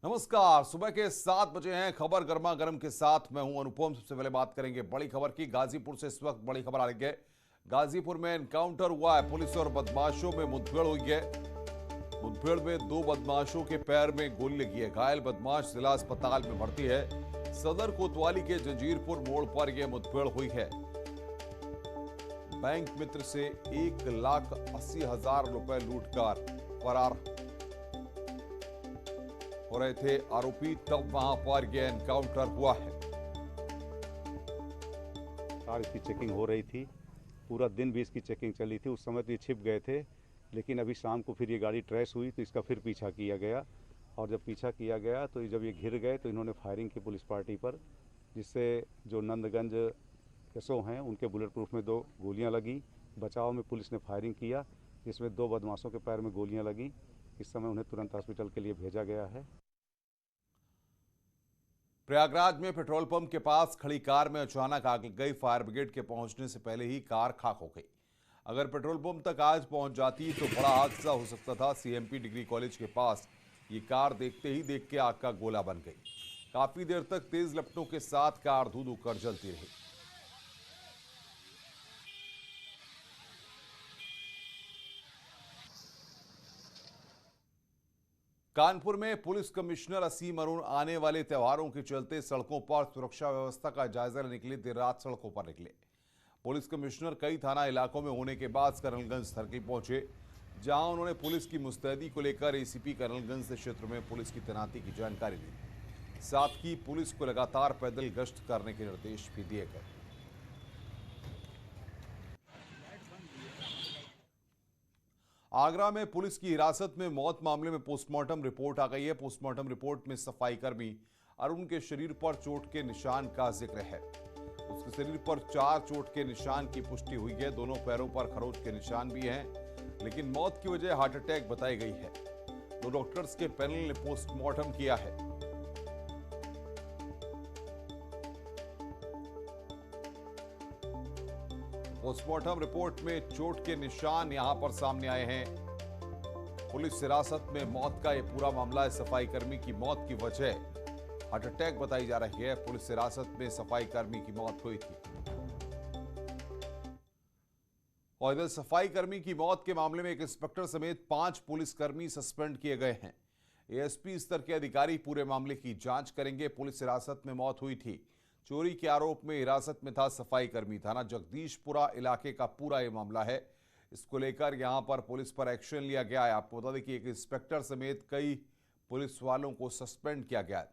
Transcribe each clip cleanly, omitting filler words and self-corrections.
नमस्कार। सुबह के 7 बजे हैं। खबर गर्मा गर्म के साथ मैं हूं अनुपम। सबसे पहले बात करेंगे बड़ी खबर की। गाजीपुर से इस वक्त बड़ी खबर आ रही है। गाजीपुर में एनकाउंटर हुआ है। पुलिस और बदमाशों में मुठभेड़ हुई है। मुठभेड़ में 2 बदमाशों के पैर में गोली लगी है। घायल बदमाश जिला अस्पताल में भर्ती है। सदर कोतवाली के जंजीरपुर मोड़ पर यह मुठभेड़ हुई है। बैंक मित्र से 1,80,000 रुपए लूटकर फरार हो रहे थे आरोपी, तब वहां पर यह एनकाउंटर हुआ है। कार इसकी चेकिंग हो रही थी, पूरा दिन भी इसकी चेकिंग चली थी। उस समय तो ये छिप गए थे, लेकिन अभी शाम को फिर ये गाड़ी ट्रेस हुई तो इसका फिर पीछा किया गया। और जब पीछा किया गया तो जब ये घिर गए तो इन्होंने फायरिंग की पुलिस पार्टी पर, जिससे जो नंदगंज एसओ हैं उनके बुलेट प्रूफ में 2 गोलियां लगी। बचाव में पुलिस ने फायरिंग किया, जिसमें 2 बदमाशों के पैर में गोलियां लगी। इस समय उन्हें तुरंत हॉस्पिटल के लिए भेजा गया है। प्रयागराज में पेट्रोल पंप के पास खड़ी कार में अचानक आग लग गई। फायर ब्रिगेड के पहुंचने से पहले ही कार खाक हो गई। अगर पेट्रोल पंप तक आज पहुंच जाती तो बड़ा हादसा हो सकता था। सीएमपी डिग्री कॉलेज के पास ये कार देखते ही आग का गोला बन गई। काफी देर तक तेज लपटों के साथ कार धू धू कर जलती रही। कानपुर में पुलिस कमिश्नर असीम अरुण आने वाले त्योहारों के चलते सड़कों पर सुरक्षा व्यवस्था का जायजा लेने के लिए देर रात सड़कों पर निकले। पुलिस कमिश्नर कई थाना इलाकों में होने के बाद कर्नलगंज सर्किल पहुंचे, जहां उन्होंने पुलिस की मुस्तैदी को लेकर एसीपी कर्नलगंज क्षेत्र में पुलिस की तैनाती की जानकारी दी। साथ ही पुलिस को लगातार पैदल गश्त करने के निर्देश भी दिए गए। आगरा में पुलिस की हिरासत में मौत मामले में पोस्टमार्टम रिपोर्ट आ गई है। पोस्टमार्टम रिपोर्ट में सफाई कर्मी अरुण के शरीर पर चोट के निशान का जिक्र है। उसके शरीर पर 4 चोट के निशान की पुष्टि हुई है। दोनों पैरों पर खरोच के निशान भी हैं, लेकिन मौत की वजह हार्ट अटैक बताई गई है। 2 डॉक्टर्स के पैनल ने पोस्टमार्टम किया है। पोस्टमार्टम रिपोर्ट में चोट के निशान यहां पर सामने आए हैं। पुलिस हिरासत में मौत का यह पूरा मामला है। सफाई कर्मी की मौत की वजह हार्ट अटैक बताई जा रही है। पुलिस हिरासत में सफाई कर्मी की मौत हुई थी। और इधर सफाई कर्मी की मौत के मामले में एक इंस्पेक्टर समेत 5 पुलिसकर्मी सस्पेंड किए गए हैं। एएसपी स्तर के अधिकारी पूरे मामले की जांच करेंगे। पुलिस हिरासत में मौत हुई थी। चोरी के आरोप में हिरासत में था सफाई कर्मी। थाना जगदीशपुरा इलाके का पूरा यह मामला है। इसको लेकर यहां पर पुलिस पर एक्शन लिया गया है। आपको बता दें कि एक इंस्पेक्टर समेत कई पुलिस वालों को सस्पेंड किया गया है।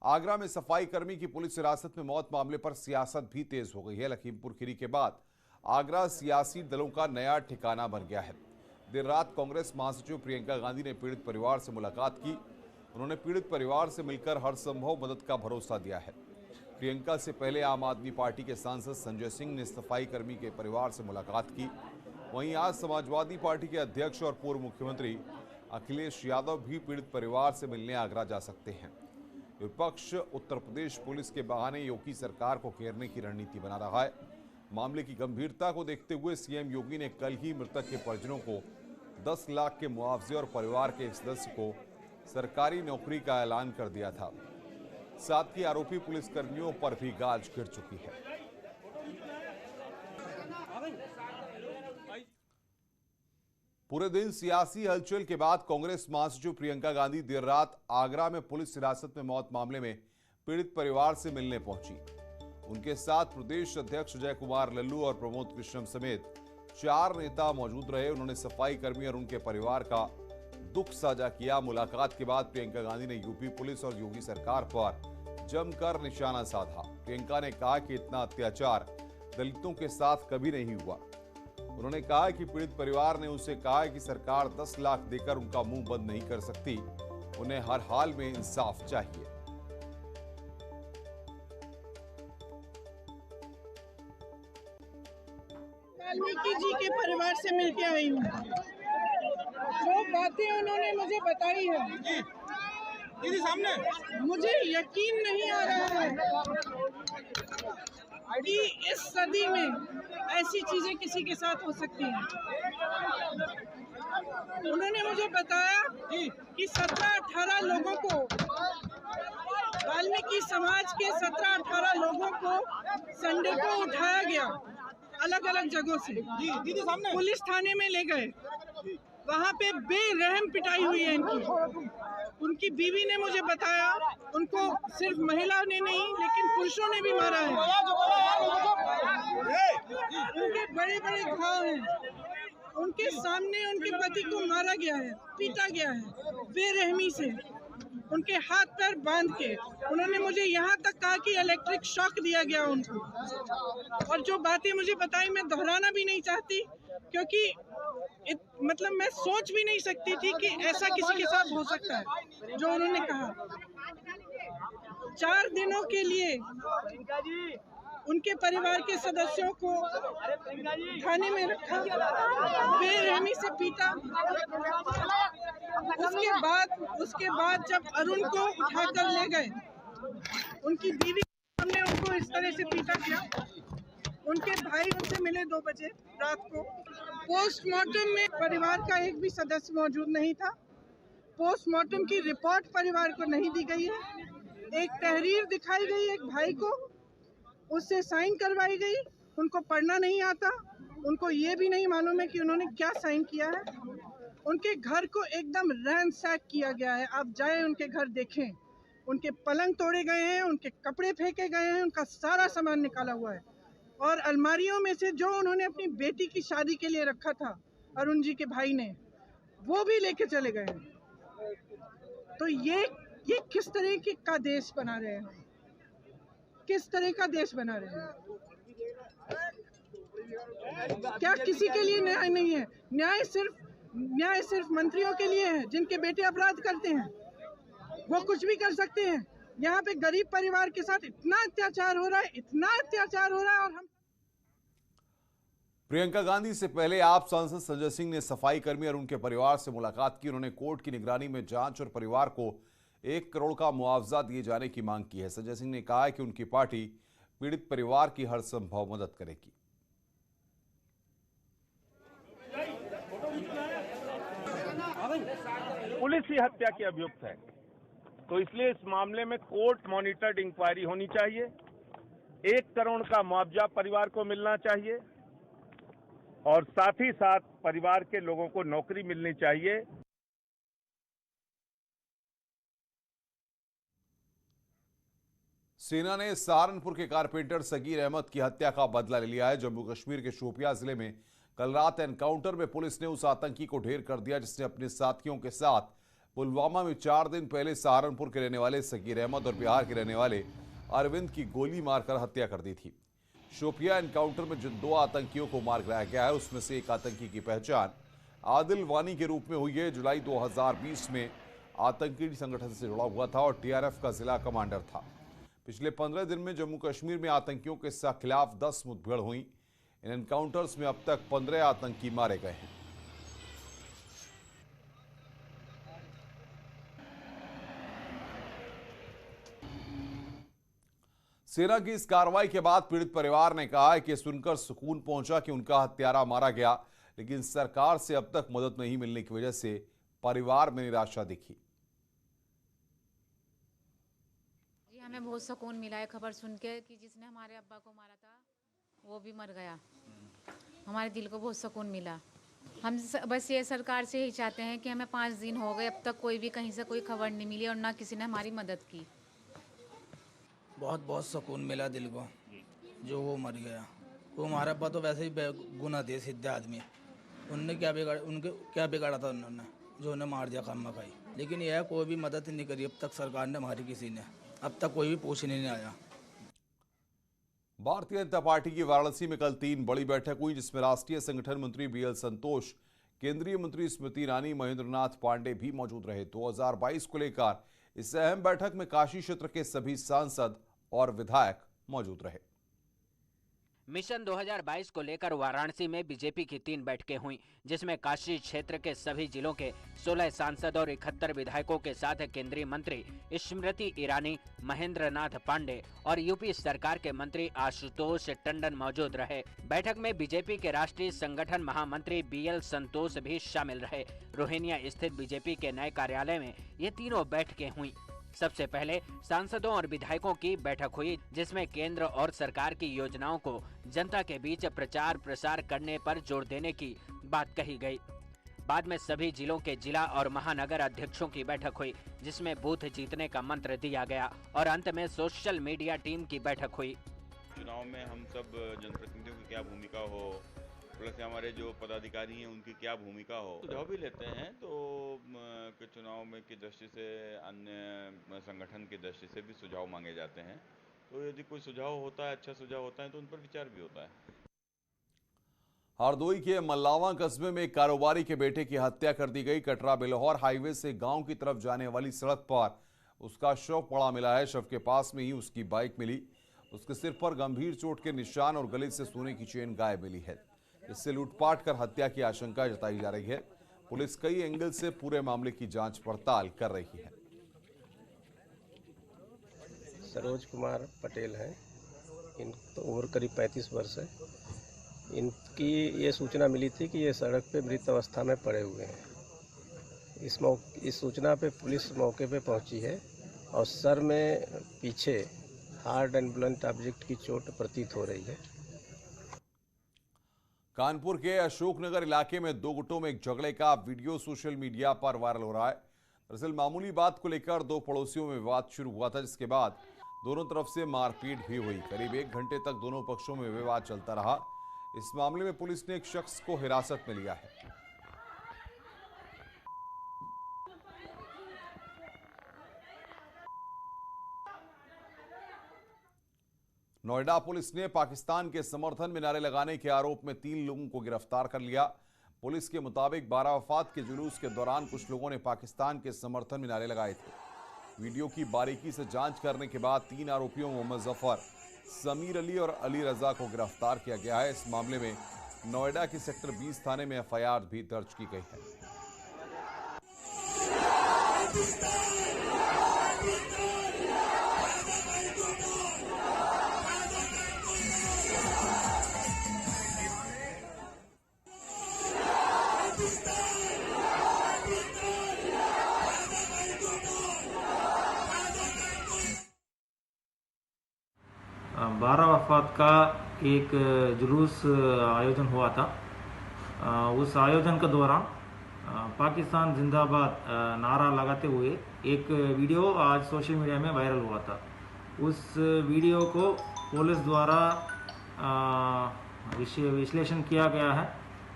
आगरा में सफाई कर्मी की पुलिस हिरासत में मौत मामले पर सियासत भी तेज हो गई है। लखीमपुर खीरी के बाद आगरा सियासी दलों का नया ठिकाना बन गया है। देर रात कांग्रेस महासचिव प्रियंका गांधी ने पीड़ित परिवार से मुलाकात की। उन्होंने पीड़ित परिवार से मिलकर हर संभव मदद का भरोसा दिया है। प्रियंका से पहले आम आदमी पार्टी के सांसद संजय सिंह ने सफाई कर्मी के परिवार से मुलाकात की। वहीं आज समाजवादी पार्टी के अध्यक्ष और पूर्व मुख्यमंत्री अखिलेश यादव भी पीड़ित परिवार से मिलने आगरा जा सकते हैं। विपक्ष उत्तर प्रदेश पुलिस के बहाने योगी सरकार को घेरने की रणनीति बना रहा है। मामले की गंभीरता को देखते हुए सीएम योगी ने कल ही मृतक के परिजनों को 10 लाख के मुआवजे और परिवार के एक सदस्य को सरकारी नौकरी का ऐलान कर दिया था। साथ ही आरोपी पुलिसकर्मियों पर भी गाज गिर चुकी है। पूरे दिन सियासी हलचल के बाद कांग्रेस महासचिव प्रियंका गांधी देर रात आगरा में पुलिस हिरासत में मौत मामले में पीड़ित परिवार से मिलने पहुंची। उनके साथ प्रदेश अध्यक्ष अजय कुमार लल्लू और प्रमोद कृष्णम समेत 4 नेता मौजूद रहे। उन्होंने सफाई कर्मी और उनके परिवार का दुख साझा किया। मुलाकात के बाद प्रियंका गांधी ने यूपी पुलिस और योगी सरकार पर जमकर निशाना साधा। प्रियंका ने कहा कि इतना अत्याचार दलितों के साथ कभी नहीं हुआ। उन्होंने कहा कि पीड़ित परिवार ने उनसे कहा कि सरकार 10 लाख देकर उनका मुंह बंद नहीं कर सकती। उन्हें हर हाल में इंसाफ चाहिए। वाल्मीकि जी के परिवार से मिलके आई हूँ। जो बातें उन्होंने मुझे बताई है, सामने मुझे यकीन नहीं आ रहा है कि इस सदी में ऐसी चीजें किसी के साथ हो सकती हैं। उन्होंने मुझे बताया कि 17-18 लोगों को, वाल्मीकि समाज के 17-18 लोगों को संडे को उठाया गया अलग अलग जगहों से, पुलिस थाने में ले गए। वहाँ पे बेरहम पिटाई हुई है इनकी। उनकी बीवी ने मुझे बताया उनको सिर्फ महिला ने नहीं लेकिन पुरुषों ने भी मारा है। उनके बड़े बड़े घाव हैं। उनके सामने उनके पति को मारा गया है, पीटा गया है बेरहमी से, उनके हाथ पैर बांध के। उन्होंने मुझे यहाँ तक कहा कि इलेक्ट्रिक शॉक दिया गया उनको। और जो बातें मुझे बताई मैं दोहराना भी नहीं चाहती, क्योंकि मतलब मैं सोच भी नहीं सकती थी कि ऐसा किसी के साथ हो सकता है जो उन्होंने कहा। 4 दिनों के लिए उनके परिवार के सदस्यों को थाने में रखा, बेरहमी से पीटा। उसके बाद जब अरुण को उठाकर ले गए, उनकी बीवी ने उनको इस तरह से पीटा किया। उनके भाई उनसे मिले 2 बजे रात को। पोस्टमार्टम में परिवार का एक भी सदस्य मौजूद नहीं था। पोस्टमार्टम की रिपोर्ट परिवार को नहीं दी गई है। एक तहरीर दिखाई गई एक भाई को, उससे साइन करवाई गई। उनको पढ़ना नहीं आता, उनको ये भी नहीं मालूम है कि उन्होंने क्या साइन किया है। उनके घर को एकदम रैंसैक किया गया है। आप जाए उनके घर देखें, उनके पलंग तोड़े गए हैं, उनके कपड़े फेंके गए हैं, उनका सारा सामान निकाला हुआ है। और अलमारियों में से जो उन्होंने अपनी बेटी की शादी के लिए रखा था अरुण जी के भाई ने, वो भी लेके चले गए हैं। तो ये किस तरह का देश बना रहे हैं, किस तरह का देश बना रहे हैं? क्या किसी के लिए न्याय नहीं है? न्याय सिर्फ मंत्रियों के लिए है जिनके बेटे अपराध करते हैं, वो कुछ भी कर सकते हैं। यहाँ पे गरीब परिवार के साथ इतना अत्याचार हो रहा है, इतना अत्याचार हो रहा है। और हम प्रियंका गांधी से पहले आप सांसद संजय सिंह ने सफाई कर्मी और उनके परिवार से मुलाकात की। उन्होंने कोर्ट की निगरानी में जांच और परिवार को 1 करोड़ का मुआवजा दिए जाने की मांग की है। संजय सिंह ने कहा है कि उनकी पार्टी पीड़ित परिवार की हर संभव मदद करेगी। पुलिस ही हत्या के अभियुक्त है, तो इसलिए इस मामले में कोर्ट मॉनिटर्ड इंक्वायरी होनी चाहिए। 1 करोड़ का मुआवजा परिवार को मिलना चाहिए और साथ ही साथ परिवार के लोगों को नौकरी मिलनी चाहिए। सेना ने सहारनपुर के कारपेंटर सगीर अहमद की हत्या का बदला ले लिया है। जम्मू कश्मीर के शोपियां जिले में कल रात एनकाउंटर में पुलिस ने उस आतंकी को ढेर कर दिया जिसने अपने साथियों के साथ पुलवामा में 4 दिन पहले सहारनपुर के रहने वाले सगीर अहमद और बिहार के रहने वाले अरविंद की गोली मारकर हत्या कर दी थी। शोपियां एनकाउंटर में जिन 2 आतंकियों को मार गिराया गया है उसमें से एक आतंकी की पहचान आदिल वानी के रूप में हुई है। जुलाई 2020 में आतंकी संगठन से जुड़ा हुआ था और टीआरएफ का जिला कमांडर था। पिछले 15 दिन में जम्मू कश्मीर में आतंकियों के खिलाफ 10 मुठभेड़ हुई। इन एनकाउंटर्स में अब तक 15 आतंकी मारे गए हैं। सेना की इस कार्रवाई के बाद पीड़ित परिवार ने कहा है कि सुनकर सुकून पहुंचा कि उनका हत्यारा मारा गया, लेकिन सरकार से अब तक मदद नहीं मिलने की वजह से परिवार में निराशा दिखी। जी, हमें बहुत सुकून मिला है खबर सुन के कि जिसने हमारे अब्बा को मारा था वो भी मर गया। हमारे दिल को बहुत सुकून मिला। हम बस ये सरकार से ही चाहते हैं कि हमें 5 दिन हो गए, अब तक कोई भी कहीं से कोई खबर नहीं मिली और ना किसी ने हमारी मदद की। बहुत सुकून मिला दिल को जो वो मर गया। वो हमारा अब्बा तो वैसे ही गुना थे, सीधे आदमी। उनने क्या बिगाड़ा था उन्होंने जो उन्हें मार दिया खामा खाई। लेकिन यह कोई भी मदद नहीं करी अब तक सरकार ने हमारी, किसी ने अब तक कोई भी पूछने नहीं आया। भारतीय जनता पार्टी की वाराणसी में कल 3 बड़ी बैठक हुई जिसमें राष्ट्रीय संगठन मंत्री बीएल संतोष, केंद्रीय मंत्री स्मृति ईरानी, महेंद्रनाथ पांडे भी मौजूद रहे। 2022 को लेकर इस अहम बैठक में काशी क्षेत्र के सभी सांसद और विधायक मौजूद रहे। मिशन 2022 को लेकर वाराणसी में बीजेपी की 3 बैठकें हुई, जिसमें काशी क्षेत्र के सभी जिलों के 16 सांसद और 71 विधायकों के साथ केंद्रीय मंत्री स्मृति ईरानी, महेंद्र नाथ पांडे और यूपी सरकार के मंत्री आशुतोष टंडन मौजूद रहे। बैठक में बीजेपी के राष्ट्रीय संगठन महामंत्री BL संतोष भी शामिल रहे। रोहिनिया स्थित बीजेपी के नए कार्यालय में ये तीनों बैठकें हुई। सबसे पहले सांसदों और विधायकों की बैठक हुई, जिसमें केंद्र और सरकार की योजनाओं को जनता के बीच प्रचार प्रसार करने पर जोर देने की बात कही गई। बाद में सभी जिलों के जिला और महानगर अध्यक्षों की बैठक हुई, जिसमें बूथ जीतने का मंत्र दिया गया और अंत में सोशल मीडिया टीम की बैठक हुई। चुनाव में हम सब जनप्रतिनिधियों की क्या भूमिका हो, प्लस हमारे जो पदाधिकारी हैं उनकी क्या भूमिका हो, सुझाव भी लेते हैं। तो कि चुनाव में की दृष्टि से अन्य संगठन की दृष्टि से भी सुझाव मांगे जाते हैं। तो यदि कोई सुझाव होता है, अच्छा सुझाव होता है, तो उन पर विचार भी होता है। हरदोई के मल्लावा कस्बे में एक कारोबारी के बेटे की हत्या कर दी गई। कटरा बेलहौर हाईवे से गांव की तरफ जाने वाली सड़क पर उसका शव पड़ा मिला है। शव के पास में ही उसकी बाइक मिली। उसके सिर पर गंभीर चोट के निशान और गले से सोने की चेन गायब मिली है। इससे लूटपाट कर हत्या की आशंका जताई जा रही है। पुलिस कई एंगल से पूरे मामले की जांच पड़ताल कर रही है। सरोज कुमार पटेल हैं, इन तो उम्र करीब 35 वर्ष है। इनकी ये सूचना मिली थी कि ये सड़क पे मृत अवस्था में पड़े हुए हैं। इस सूचना पे पुलिस मौके पे पहुंची है और सर में पीछे हार्ड एंड ब्लंट ऑब्जेक्ट की चोट प्रतीत हो रही है। कानपुर के अशोकनगर इलाके में 2 गुटों में एक झगड़े का वीडियो सोशल मीडिया पर वायरल हो रहा है। दरअसल मामूली बात को लेकर 2 पड़ोसियों में विवाद शुरू हुआ था, जिसके बाद दोनों तरफ से मारपीट भी हुई। करीब 1 घंटे तक दोनों पक्षों में विवाद चलता रहा। इस मामले में पुलिस ने एक शख्स को हिरासत में लिया है। नोएडा पुलिस ने पाकिस्तान के समर्थन में नारे लगाने के आरोप में 3 लोगों को गिरफ्तार कर लिया। पुलिस के मुताबिक 12 वफात के जुलूस के दौरान कुछ लोगों ने पाकिस्तान के समर्थन में नारे लगाए थे। वीडियो की बारीकी से जांच करने के बाद 3 आरोपियों मोहम्मद जफर, समीर अली और अली रजा को गिरफ्तार किया गया है। इस मामले में नोएडा के सेक्टर 20 थाने में FIR भी दर्ज की गई है। बारह वफात का एक जुलूस आयोजन हुआ था। उस आयोजन के दौरान पाकिस्तान जिंदाबाद नारा लगाते हुए एक वीडियो आज सोशल मीडिया में वायरल हुआ था। उस वीडियो को पुलिस द्वारा विश्लेषण किया गया है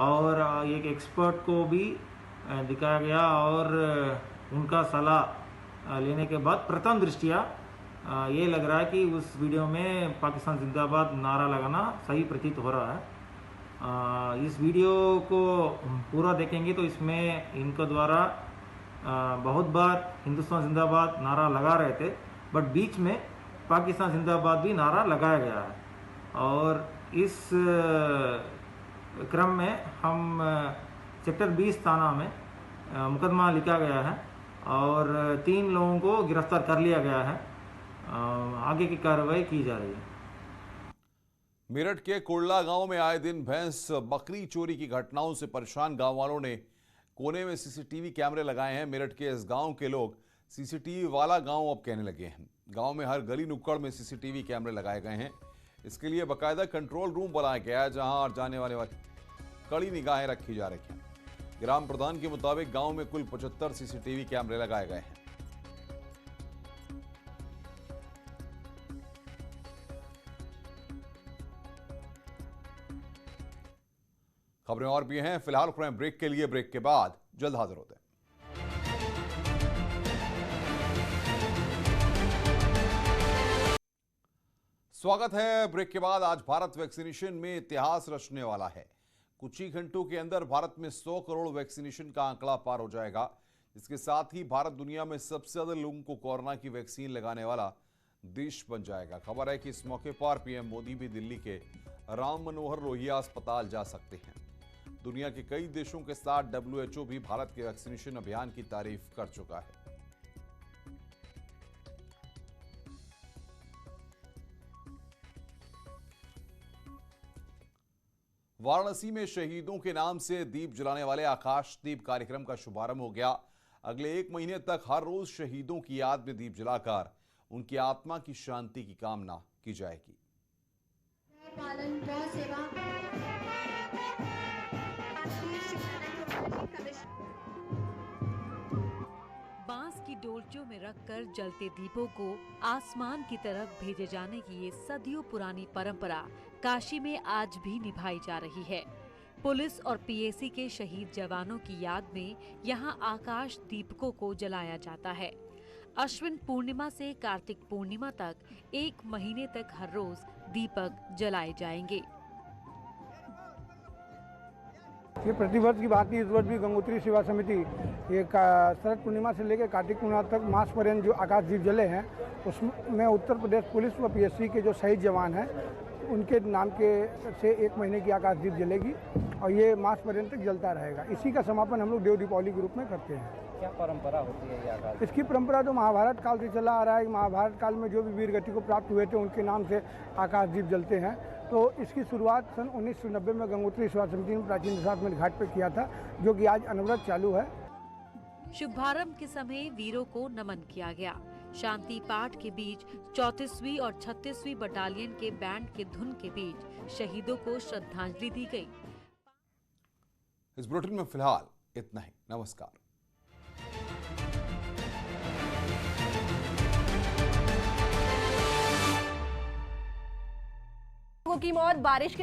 और एक एक्सपर्ट को भी दिखाया गया और उनका सलाह लेने के बाद प्रथम दृष्टिया ये लग रहा है कि उस वीडियो में पाकिस्तान जिंदाबाद नारा लगाना सही प्रतीत हो रहा है। इस वीडियो को पूरा देखेंगे तो इसमें इनके द्वारा बहुत बार हिंदुस्तान जिंदाबाद नारा लगा रहे थे, बट बीच में पाकिस्तान जिंदाबाद भी नारा लगाया गया है। और इस क्रम में हम सेक्टर 20 थाना में मुकदमा लिखा गया है और 3 लोगों को गिरफ्तार कर लिया गया है। आगे की कार्रवाई की जा रही है। मेरठ के कुर्ला गांव में आए दिन भैंस बकरी चोरी की घटनाओं से परेशान गांव वालों ने कोने में CCTV कैमरे लगाए हैं। मेरठ के इस गांव के लोग CCTV वाला गांव अब कहने लगे हैं। गांव में हर गली नुक्कड़ में CCTV कैमरे लगाए गए हैं। इसके लिए बाकायदा कंट्रोल रूम बनाया गया है, जहां और जाने वाले कड़ी निगाहें रखी जा रही हैं। ग्राम प्रधान के मुताबिक गांव में कुल 75 CCTV कैमरे लगाए गए हैं। खबरें और भी हैं, फिलहाल रुक रहे हैं ब्रेक के लिए। ब्रेक के बाद जल्द हाजिर होते हैं। स्वागत है ब्रेक के बाद। आज भारत वैक्सीनेशन में इतिहास रचने वाला है। कुछ ही घंटों के अंदर भारत में 100 करोड़ वैक्सीनेशन का आंकड़ा पार हो जाएगा। इसके साथ ही भारत दुनिया में सबसे ज्यादा लोगों को कोरोना की वैक्सीन लगाने वाला देश बन जाएगा। खबर है कि इस मौके पर PM मोदी भी दिल्ली के राम मनोहर लोहिया अस्पताल जा सकते हैं। दुनिया के कई देशों के साथ WHO भी भारत के वैक्सीनेशन अभियान की तारीफ कर चुका है। वाराणसी में शहीदों के नाम से दीप जलाने वाले आकाश दीप कार्यक्रम का शुभारंभ हो गया। अगले 1 महीने तक हर रोज शहीदों की याद में दीप जलाकर उनकी आत्मा की शांति की कामना की जाएगी। बांस की डोलचियों में रखकर जलते दीपों को आसमान की तरफ भेजे जाने की ये सदियों पुरानी परंपरा काशी में आज भी निभाई जा रही है। पुलिस और PAC के शहीद जवानों की याद में यहाँ आकाश दीपकों को जलाया जाता है। अश्विन पूर्णिमा से कार्तिक पूर्णिमा तक 1 महीने तक हर रोज दीपक जलाए जाएंगे। ये प्रतिवर्ष की बात है। इस वर्ष भी गंगोत्री सेवा समिति एक शरद पूर्णिमा से लेकर कार्तिक पूर्णिमा तक मास पर्यंत जो आकाश दीप जले हैं उसमें उत्तर प्रदेश पुलिस व PAC के जो शहीद जवान हैं उनके नाम के से 1 महीने की आकाश दीप जलेगी और ये मास पर्यंत तक जलता रहेगा। इसी का समापन हम लोग देव दीपावली के रूप में करते हैं। क्या परंपरा होती है ये आकाश? इसकी परंपरा तो महाभारत काल से चला आ रहा है। महाभारत काल में जो भी वीर गति को प्राप्त हुए थे उनके नाम से आकाश दीप जलते हैं। तो इसकी शुरुआत सन 1990 में गंगोत्री सेवा समिति ने प्राचीन दशाश्वमेध घाट पर किया था, जो कि आज अनवरत चालू है। शुभारंभ के समय वीरों को नमन किया गया। शांति पाठ के बीच 34वीं और 36वीं बटालियन के बैंड के धुन के बीच शहीदों को श्रद्धांजलि दी गई। इस बुलेटिन में फिलहाल इतना ही। नमस्कार। की मौत बारिश के